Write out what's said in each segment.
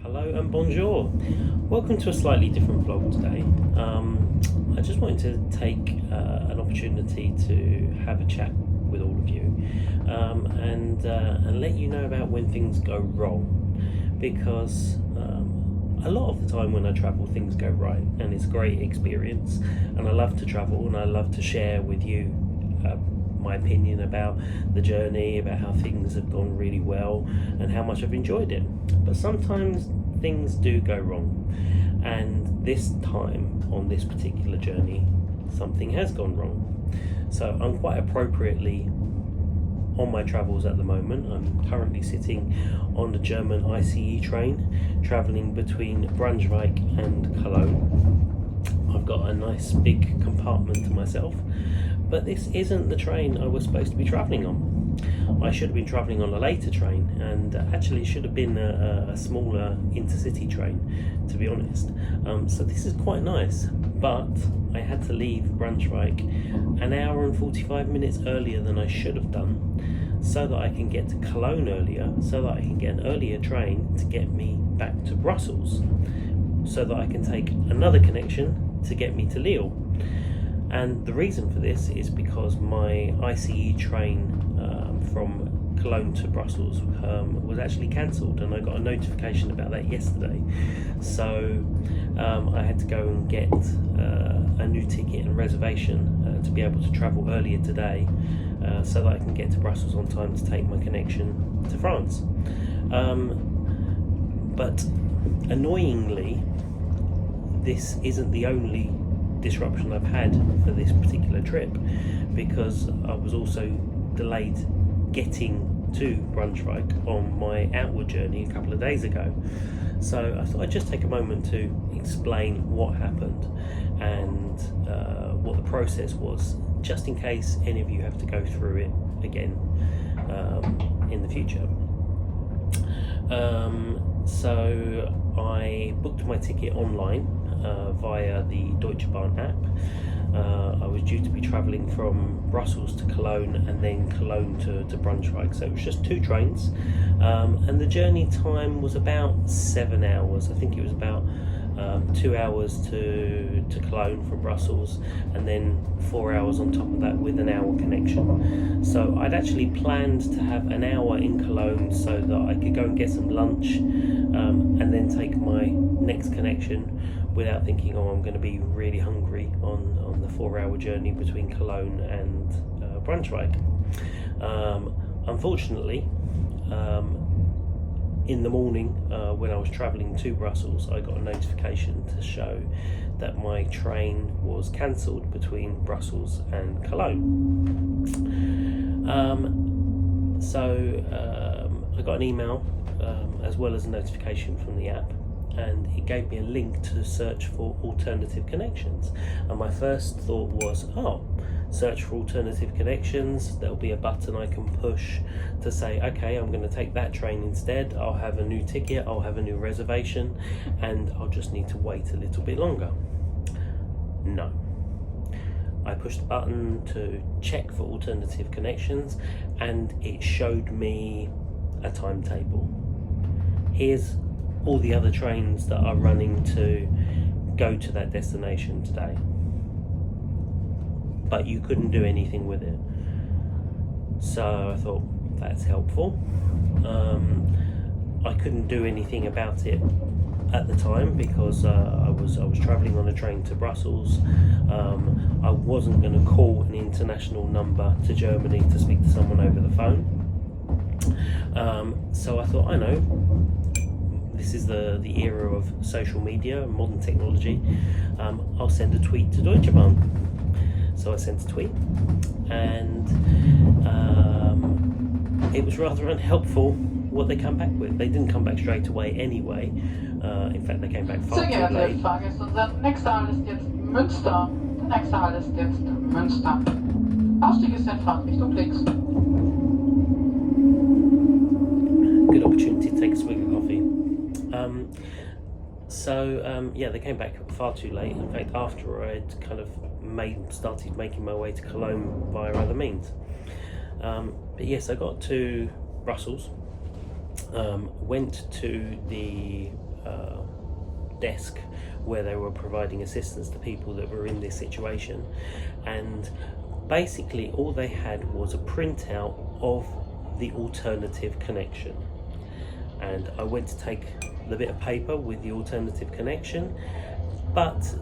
Hello and bonjour. Welcome to a slightly different vlog today. I just wanted to take an opportunity to have a chat with all of you and let you know about when things go wrong, because a lot of the time when I travel things go right and it's a great experience, and I love to travel and I love to share with you my opinion about the journey, about how things have gone really well and how much I've enjoyed it. But sometimes things do go wrong, and this time on this particular journey something has gone wrong. So I'm quite appropriately on my travels at the moment. I'm currently sitting on the German ICE train travelling between Braunschweig and Cologne. I've got a nice big compartment to myself, but this isn't the train I was supposed to be travelling on. I should have been travelling on a later train, and actually should have been a smaller intercity train, to be honest. So this is quite nice, but I had to leave Braunschweig an hour and 45 minutes earlier than I should have done, so that I can get to Cologne earlier, so that I can get an earlier train to get me back to Brussels, so that I can take another connection to get me to Lille. And the reason for this is because my ICE train from Cologne to Brussels was actually cancelled, and I got a notification about that yesterday. So I had to go and get a new ticket and reservation to be able to travel earlier today, so that I can get to Brussels on time to take my connection to France. But annoyingly, this isn't the only disruption I've had for this particular trip, because I was also delayed getting to Braunschweig on my outward journey a couple of days ago. So I thought I'd just take a moment to explain what happened and what the process was, just in case any of you have to go through it again in the future. So I booked my ticket online via the Deutsche Bahn app. I was due to be travelling from Brussels to Cologne and then Cologne to Braunschweig, so it was just two trains, and the journey time was about 7 hours. I think it was about 2 hours to Cologne from Brussels, and then 4 hours on top of that with an hour connection. So I'd actually planned to have an hour in Cologne so that I could go and get some lunch and then take my next connection without thinking, oh, I'm going to be really hungry on the 4 hour journey between Cologne and Braunschweig. Unfortunately, in the morning when I was travelling to Brussels, I got a notification to show that my train was cancelled between Brussels and Cologne. So I got an email as well as a notification from the app, and it gave me a link to search for alternative connections. And my first thought was, search for alternative connections, there'll be a button I can push to say, okay, I'm going to take that train instead, I'll have a new ticket, I'll have a new reservation, and I'll just need to wait a little bit longer. No. I pushed the button to check for alternative connections, and it showed me a timetable. Here's all the other trains that are running to go to that destination today. But you couldn't do anything with it. So I thought, that's helpful. I couldn't do anything about it at the time because I was travelling on a train to Brussels. I wasn't going to call an international number to Germany to speak to someone over the phone. So I thought, I know, this is the era of social media and modern technology. I'll send a tweet to Deutsche Bahn. So I sent a tweet, and it was rather unhelpful what they come back with. They didn't come back straight away anyway. In fact, they came back far too late. Fahrgäste, unser nächster Halt ist jetzt Münster. Der nächste Halt ist jetzt Münster. Ausstieg ist in Fahrtrichtung links. Good opportunity to take a swig of coffee. Yeah, they came back far too late. In fact, after I'd kind of started making my way to Cologne via other means. But yes, I got to Brussels, went to the desk where they were providing assistance to people that were in this situation, and basically all they had was a printout of the alternative connection. And I went to take the bit of paper with the alternative connection, but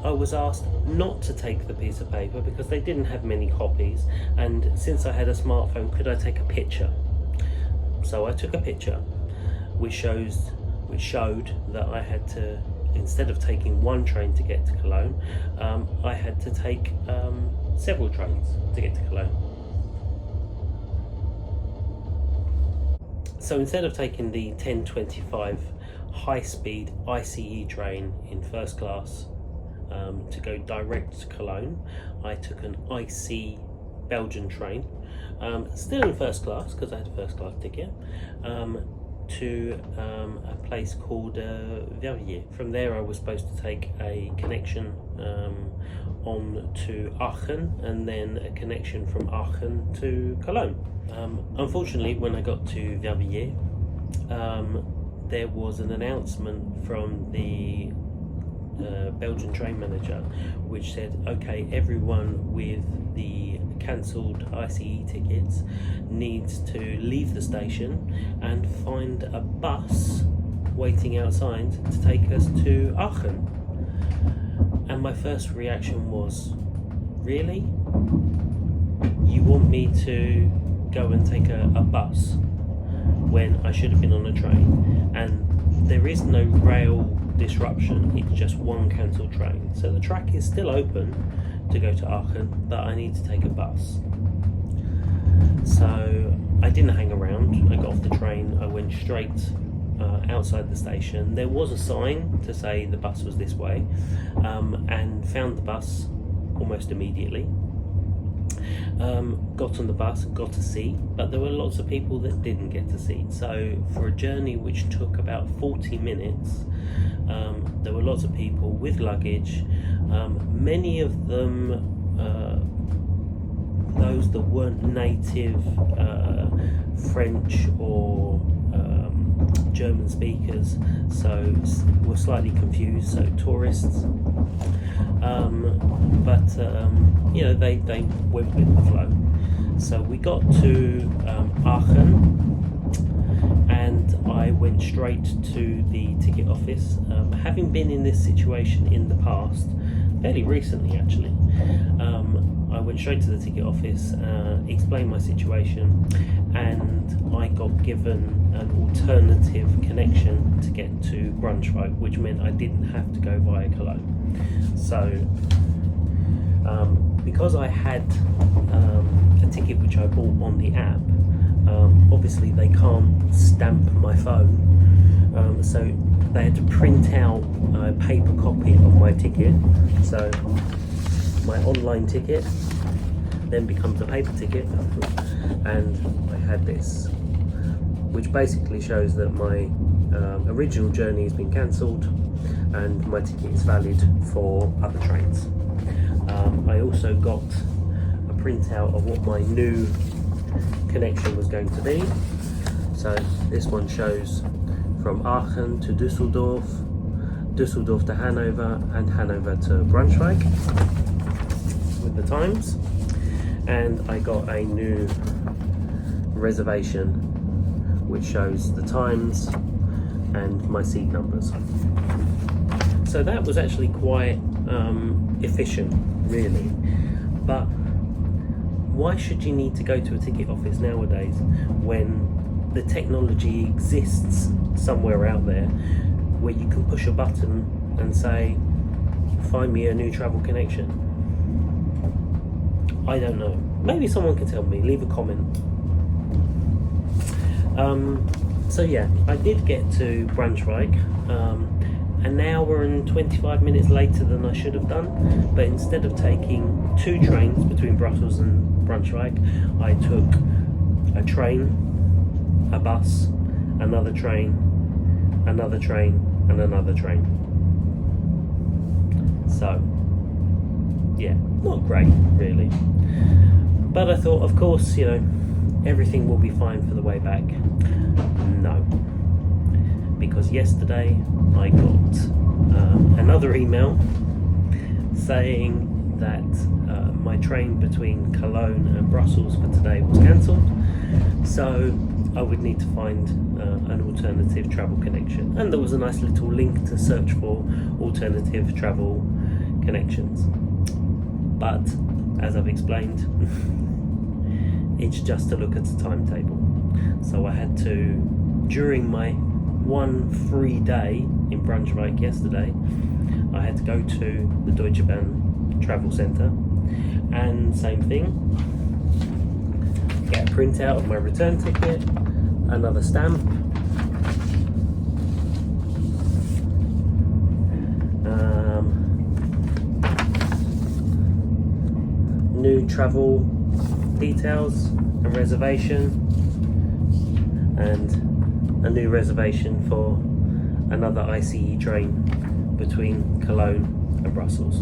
I was asked not to take the piece of paper because they didn't have many copies, and since I had a smartphone, could I take a picture? So I took a picture which showed that I had to, instead of taking one train to get to Cologne, I had to take several trains to get to Cologne. So instead of taking the 10:25 high-speed ICE train in first class to go direct to Cologne, I took an IC Belgian train, still in first class because I had a first class ticket, to a place called Verviers. From there I was supposed to take a connection on to Aachen, and then a connection from Aachen to Cologne. Unfortunately, when I got to Verviers, there was an announcement from the Belgian train manager which said, okay, everyone with the cancelled ICE tickets needs to leave the station and find a bus waiting outside to take us to Aachen. And my first reaction was, really? You want me to go and take a bus when I should have been on a train? And there is no rail disruption, it's just one cancelled train. So the track is still open to go to Aachen, but I need to take a bus. So I didn't hang around, I got off the train, I went straight outside the station. There was a sign to say the bus was this way, and found the bus almost immediately. Got on the bus, got a seat, but there were lots of people that didn't get a seat. So for a journey which took about 40 minutes, there were lots of people with luggage, many of them those that weren't native French or German speakers, so were slightly confused, so tourists. But you know, they went with the flow. So we got to Aachen, and I went straight to the ticket office. Having been in this situation in the past, fairly recently actually, I went straight to the ticket office, explained my situation, and I got given an alternative connection to get to Braunschweig, which meant I didn't have to go via Cologne. So because I had a ticket which I bought on the app, obviously they can't stamp my phone, so they had to print out a paper copy of my ticket. So my online ticket then becomes a paper ticket, and I had this, which basically shows that my original journey has been cancelled and my ticket is valid for other trains. I also got a printout of what my new connection was going to be. So this one shows from Aachen to Düsseldorf, Düsseldorf to Hanover, and Hanover to Braunschweig with the times. And I got a new reservation which shows the times and my seat numbers. So that was actually quite efficient, really. But why should you need to go to a ticket office nowadays when the technology exists somewhere out there where you can push a button and say, find me a new travel connection? I don't know. Maybe someone can tell me, leave a comment. So yeah, I did get to Braunschweig, an hour and 25 minutes later than I should have done, but instead of taking 2 trains between Brussels and Braunschweig, I took a train, a bus, another train, and another train. So yeah, not great really, but I thought, of course, you know, everything will be fine for the way back. No, because yesterday I got another email saying that my train between Cologne and Brussels for today was cancelled, so I would need to find an alternative travel connection, and there was a nice little link to search for alternative travel connections. But as I've explained, it's just to look at the timetable. So I had to, during my one free day in Braunschweig yesterday, I had to go to the Deutsche Bahn travel centre, and same thing, get a printout of my return ticket, another stamp, new travel details and reservation, and a new reservation for another ICE train between Cologne and Brussels.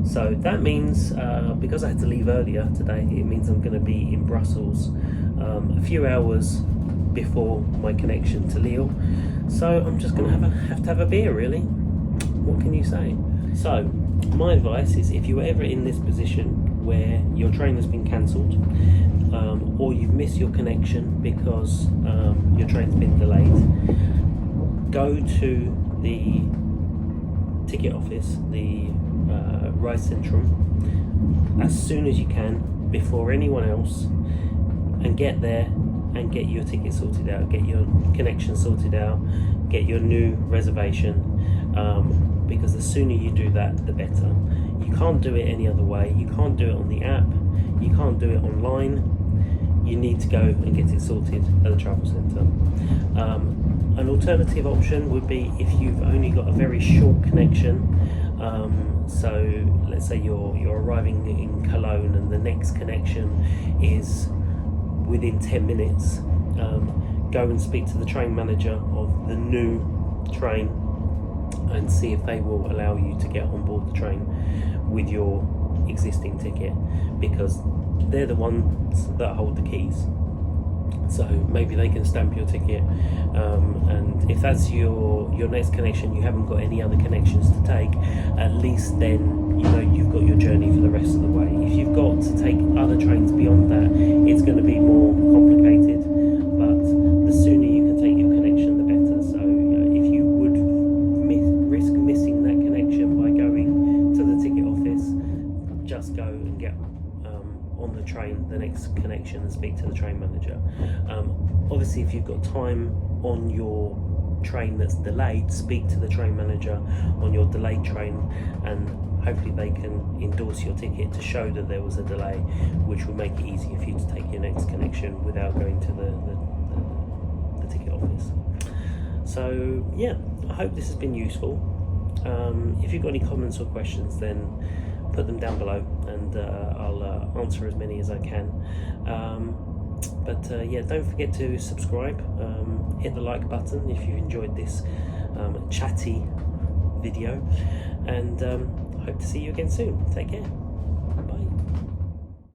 So that means, because I had to leave earlier today, it means I'm going to be in Brussels a few hours before my connection to Lille. So I'm just going to have a beer, really. What can you say? So my advice is, if you're ever in this position where your train has been cancelled, or you've missed your connection because your train's been delayed, go to the ticket office, the Reisezentrum, as soon as you can, before anyone else, and get there and get your ticket sorted out, get your connection sorted out, get your new reservation, because the sooner you do that, the better. You can't do it any other way. You can't do it on the app, you can't do it online. You need to go and get it sorted at the travel centre. An alternative option would be if you've only got a very short connection. So let's say you're arriving in Cologne and the next connection is within 10 minutes. Go and speak to the train manager of the new train and see if they will allow you to get on board the train with your existing ticket, because they're the ones that hold the keys. So maybe they can stamp your ticket, and if that's your next connection, you haven't got any other connections to take, at least then you know you've got your journey for the rest of the way. If you've got to take other trains beyond that, it's going to be more complicated, but the sooner you can take your connection, the better. So if you would risk missing that connection by going to the ticket office, just go and get on the train, the next connection, and speak to the train manager. Obviously, if you've got time on your train that's delayed, speak to the train manager on your delayed train, and hopefully they can endorse your ticket to show that there was a delay, which will make it easier for you to take your next connection without going to the ticket office. So yeah, I hope this has been useful. If you've got any comments or questions, then put them down below, and I'll answer as many as I can. But yeah, don't forget to subscribe, hit the like button if you enjoyed this chatty video, and hope to see you again soon. Take care.